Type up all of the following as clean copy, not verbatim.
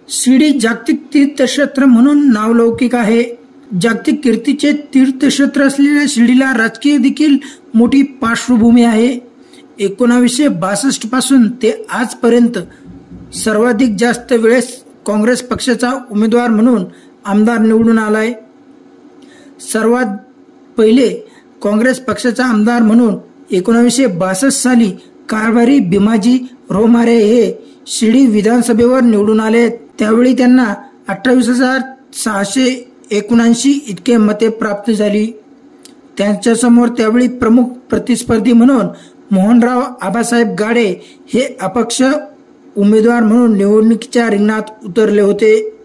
शिर्डी जागतिक तीर्थक्षेत्र म्हणून नावलौकिक आहे. जागतिक कीर्तीचे तीर्थक्षेत्र असलेल्या शिर्डीला राजकीय देखील मोठी पार्श्वभूमी आहे. 1962 पासून ते आजपर्यंत सर्वाधिक जास्त वेळेस काँग्रेस पक्षाचा उमेदवार म्हणून आमदार निवडून आलाय. सर्वात पहिले काँग्रेस पक्षाचा आमदार म्हणून 1962 साली कारभारी भीमाजी रोमारे हे शिर्डी विधानसभेवर निवडून आले. त्यावेळी त्यांना 28,679 इतके मते प्राप्त झाली. त्यांच्यासमोर त्यावेळी प्रमुख प्रतिस्पर्धी म्हणून मोहनराव आबासाहेब गाडे हे अपक्ष उमेदवार म्हणून निवडणुकीच्या रिंगणात उतरले होते.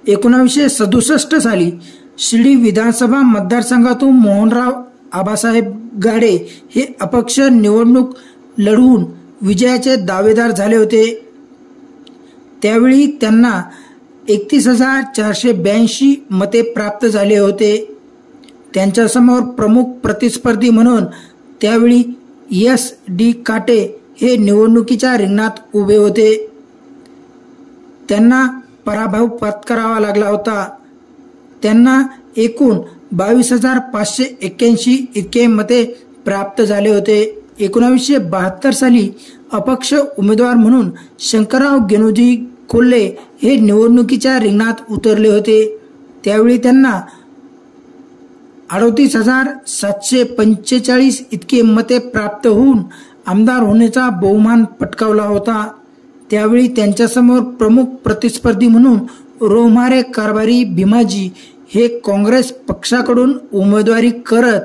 1967 साली शिर्डी विधानसभा मतदारसंघातून मोहनराव आबासाहेब गाडे हे अपक्ष निवडणूक लढवून विजयाचे दावेदार झाले होते. त्यावेळी त्यांना 31,482 मते प्राप्त झाले होते. त्यांच्यासमोर प्रमुख प्रतिस्पर्धी म्हणून त्यावेळी S.D. काटे हे निवडणुकीच्या रिंगणात उभे होते. त्यांना पराभव पत्करावा लागला होता. त्यांना एकूण 22,581 इतके मते प्राप्त झाले होते. 1972 साली अपक्ष उमेदवार म्हणून शंकरराव गेनोजी कोल्हे हे निवडणुकीच्या रिंगणात उतरले होते. त्यावेळी त्यांना 38,745 इतके मते प्राप्त होऊन आमदार होण्याचा बहुमान पटकावला होता. त्यावेळी त्यांच्यासमोर प्रमुख प्रतिस्पर्धी म्हणून रोमारे कारभारी भीमाजी हे काँग्रेस पक्षाकडून उमेदवारी करत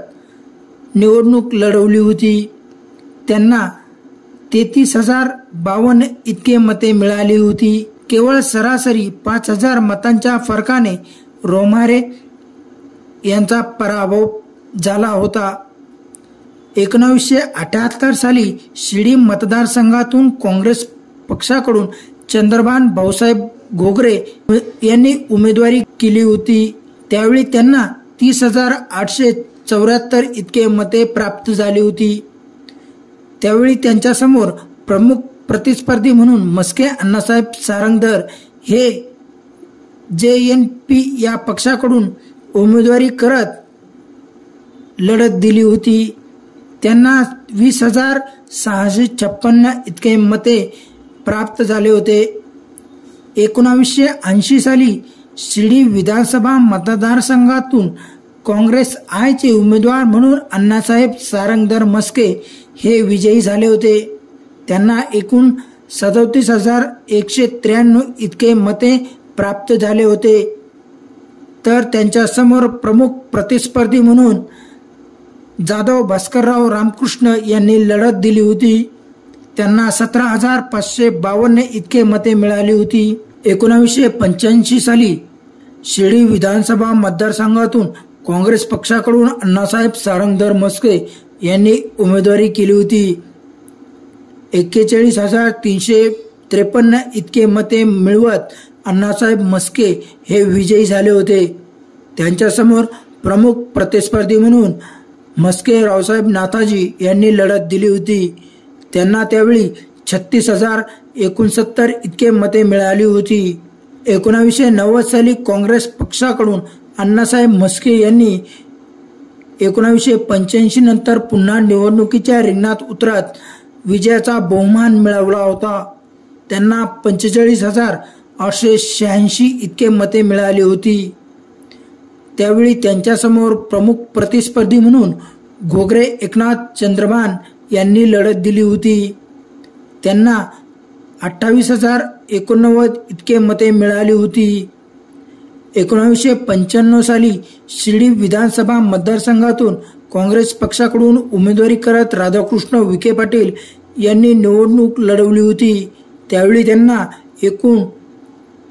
निवडणूक लढवली होती. त्यांना 33,052 इतके मते मिळाली होती. केवळ सरासरी 5,000 मतांच्या फरकाने रोमारे यांचा पराभव झाला होता. 1978 साली शिर्डी मतदारसंघातून काँग्रेस पक्षाकडून चंद्रभान भाऊसाहेब घोगरे यांनी उमेदवारी केली होती. त्यावेळी त्यांना 30,874 इतके मते प्राप्त झाली होती. त्यावेळी त्यांच्यासमोर प्रमुख प्रतिस्पर्धी म्हणून मस्के अण्णासाहेब सारंगधर हे JNP या पक्षाकडून उमेदवारी करत लढत दिली होती. त्यांना 20,656 इतके मते प्राप्त झाले होते. 1980 साली शिर्डी विधानसभा मतदारसंघातून काँग्रेस आयचे उमेदवार म्हणून अण्णासाहेब सारंगधर मस्के हे विजयी झाले होते. त्यांना एकूण 37,193 इतके मते प्राप्त झाले होते. तर त्यांच्यासमोर प्रमुख प्रतिस्पर्धी म्हणून जाधव भास्करराव रामकृष्ण यांनी लढत दिली होती. त्यांना 17,552 इतके मते मिळाली होती. 1985 साली शिर्डी विधानसभा मतदारसंघातून काँग्रेस पक्षाकडून अण्णासाहेब सारंगधर मस्के यांनी उमेदवारी केली होती. 41,353 इतके मते मिळवत अण्णासाहेब मस्के हे विजयी झाले होते. त्यांच्यासमोर प्रमुख प्रतिस्पर्धी म्हणून मस्के रावसाहेब नाथाजी यांनी लढत दिली होती. त्यांना त्यावेळी 36,069 इतके मते मिळाली होती. 1990 साली काँग्रेस पक्षाकडून अण्णासाहेब मस्के यांनी 1985 नंतर पुन्हा निवडणुकीच्या रिंगणात उतरत विजयाचा बहुमान मिळवला होता. त्यांना 45,886 इतके मते मिळाली होती. त्यावेळी त्यांच्यासमोर प्रमुख प्रतिस्पर्धी म्हणून घोगरे एकनाथ चंद्रभान यांनी लढत दिली होती. त्यांना 28,089 इतके मते मिळाली होती. 1995 साली शिर्डी विधानसभा मतदारसंघातून काँग्रेस पक्षाकडून उमेदवारी करत राधाकृष्ण विखे पाटील यांनी निवडणूक लढवली होती. त्यावेळी त्यांना एकूण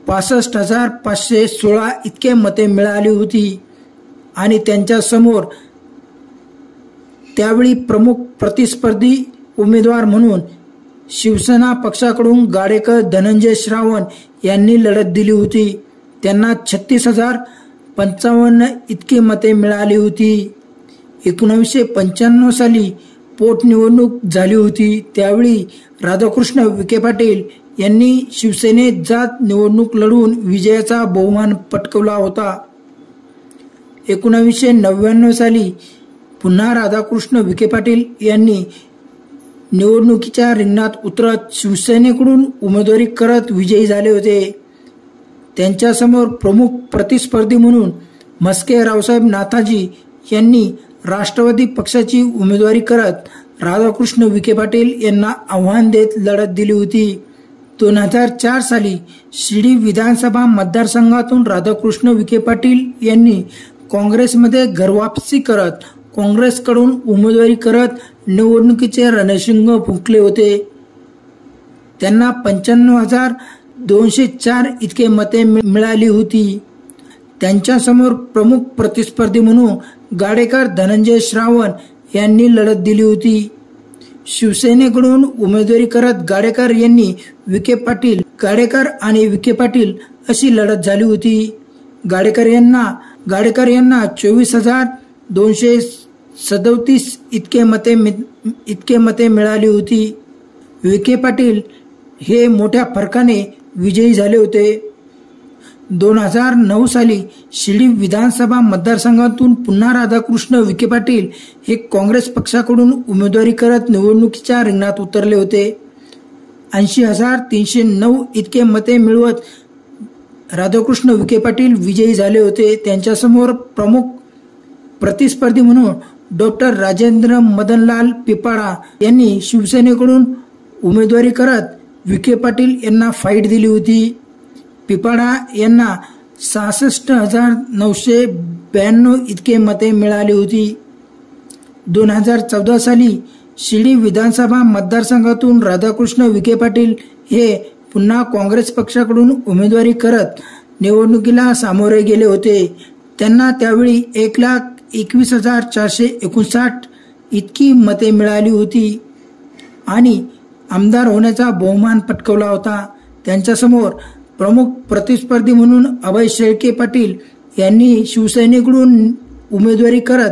65,516 इतके मते मिळाली होती. आणि त्यांच्यासमोर त्यावेळी प्रमुख प्रतिस्पर्धी उमेदवार म्हणून शिवसेना पक्षाकडून गाडेकर धनंजय श्रावण यांनी लढत दिली होती. त्यांना 36,055 इतकी मते मिळाली होती. 1995 साली पोटनिवडणूक झाली होती. त्यावेळी राधाकृष्ण विखे पाटील यांनी शिवसेनेत जात निवडणूक लढवून विजयाचा बहुमान पटकावला होता. 1999 साली पुन्हा राधाकृष्ण विखे पाटील यांनी निवडणुकीच्या रिंगणात उतरत शिवसेनेकडून उमेदवारी करत विजयी झाले होते. त्यांच्यासमोर प्रमुख प्रतिस्पर्धी म्हणून म्हस्के रावसाहेब नाथाजी यांनी राष्ट्रवादी पक्षाची उमेदवारी करत राधाकृष्ण विखे पाटील यांना आव्हान देत लढत दिली होती. 2004 साली शिर्डी विधानसभा मतदारसंघातून राधाकृष्ण विखे पाटील यांनी काँग्रेसमध्ये घरवापसी करत काँग्रेसकडून उमेदवारी करत निवडणुकीचे रणशिंग फुंकले होते. त्यांना 95,204 इतके मते मिळाली होती. त्यांच्यासमोर प्रमुख प्रतिस्पर्धी म्हणून गाडेकर धनंजय श्रावण यांनी लढत दिली होती. शिवसेनेकडून उमेदवारी करत गाडेकर यांनी गाडेकर आणि विखे पाटील अशी लढत झाली होती. गाडेकर यांना 24,237 इतके मते मिळाली होती. विखे पाटील हे मोठ्या फरकाने विजयी झाले होते. 2009 साली शिर्डी विधानसभा मतदारसंघातून पुन्हा राधाकृष्ण विखे पाटील हे काँग्रेस पक्षाकडून उमेदवारी करत निवडणुकीच्या रिंगणात उतरले होते. 80,309 इतके मते मिळवत राधाकृष्ण विखे पाटील विजयी झाले होते. त्यांच्यासमोर प्रमुख प्रतिस्पर्धी म्हणून डॉक्टर राजेंद्र मदनलाल पिपाळा यांनी शिवसेनेकडून उमेदवारी करत विखे पाटील यांना फाईट दिली होती. पिपाळा यांना 66,992 इतके मते मिळाली होती. 2014 साली शिर्डी विधानसभा मतदारसंघातून राधाकृष्ण विखे पाटील हे पुन्हा काँग्रेस पक्षाकडून उमेदवारी करत निवडणुकीला सामोरे गेले होते. त्यांना त्यावेळी 1,21,459 इतकी मते मिळाली होती आणि आमदार होण्याचा बहुमान पटकावला होता. त्यांच्यासमोर प्रमुख प्रतिस्पर्धी म्हणून अभय शेळके पाटील यांनी शिवसेनेकडून उमेदवारी करत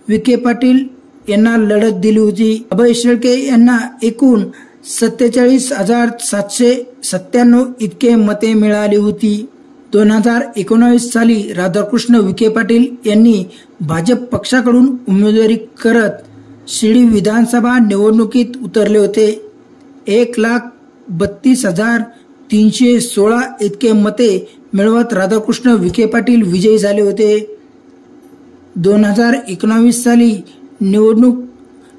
विखे पाटील यांना लढत दिली होती. अभय शेळके यांना एकूण 47,797 इतके मते मिळाली होती. 2019 साली राधाकृष्ण विखे पाटील यांनी भाजप पक्षाकडून उमेदवारी करत शिर्डी विधानसभा निवडणुकीत उतरले होते. 1,32,316 इतके मते मिळवत राधाकृष्ण विखे पाटील विजयी झाले होते. 2019 साली निवडणूक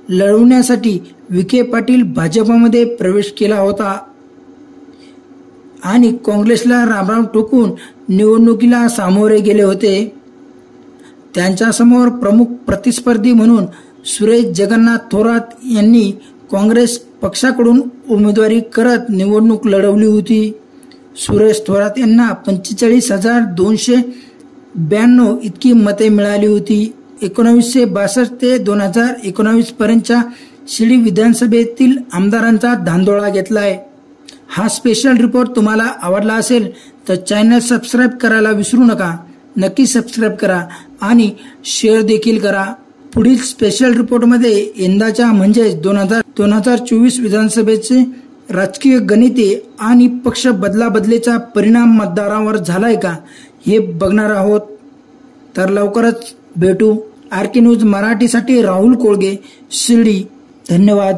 लढवण्यासाठी विखे पाटील भाजपमध्ये प्रवेश केला होता आणि काँग्रेसला रामराम ठोकून निवडणुकीला सामोरे गेले होते. त्यांच्यासमोर प्रमुख प्रतिस्पर्धी म्हणून सुरेश जगन्नाथ थोरात यांनी काँग्रेस पक्षाकडून उमेदवारी करत निवडणूक लढवली होती. सुरेश थोरात यांना 45,292 इतकी मते मिळाली होती. 1962 ते 2019 पर्यंतच्या शिर्डी विधानसभेतील आमदारांचा धांदोळा घेतलाय. हा स्पेशल रिपोर्ट तुम्हाला आवडला असेल तर चॅनल सबस्क्राईब करायला विसरू नका. नक्की सबस्क्राईब करा आणि शेअर देखील करा. पुढील स्पेशल रिपोर्टमध्ये यंदाच्या म्हणजेच 2024 विधानसभेचे राजकीय गणिते आणि पक्ष बदलाबदलीचा परिणाम मतदारांवर झालाय का हे बघणार आहोत. तर लवकरच भेटू. आरके न्यूज मराठीसाठी राहुल कोळगे, शिर्डी. धन्यवाद.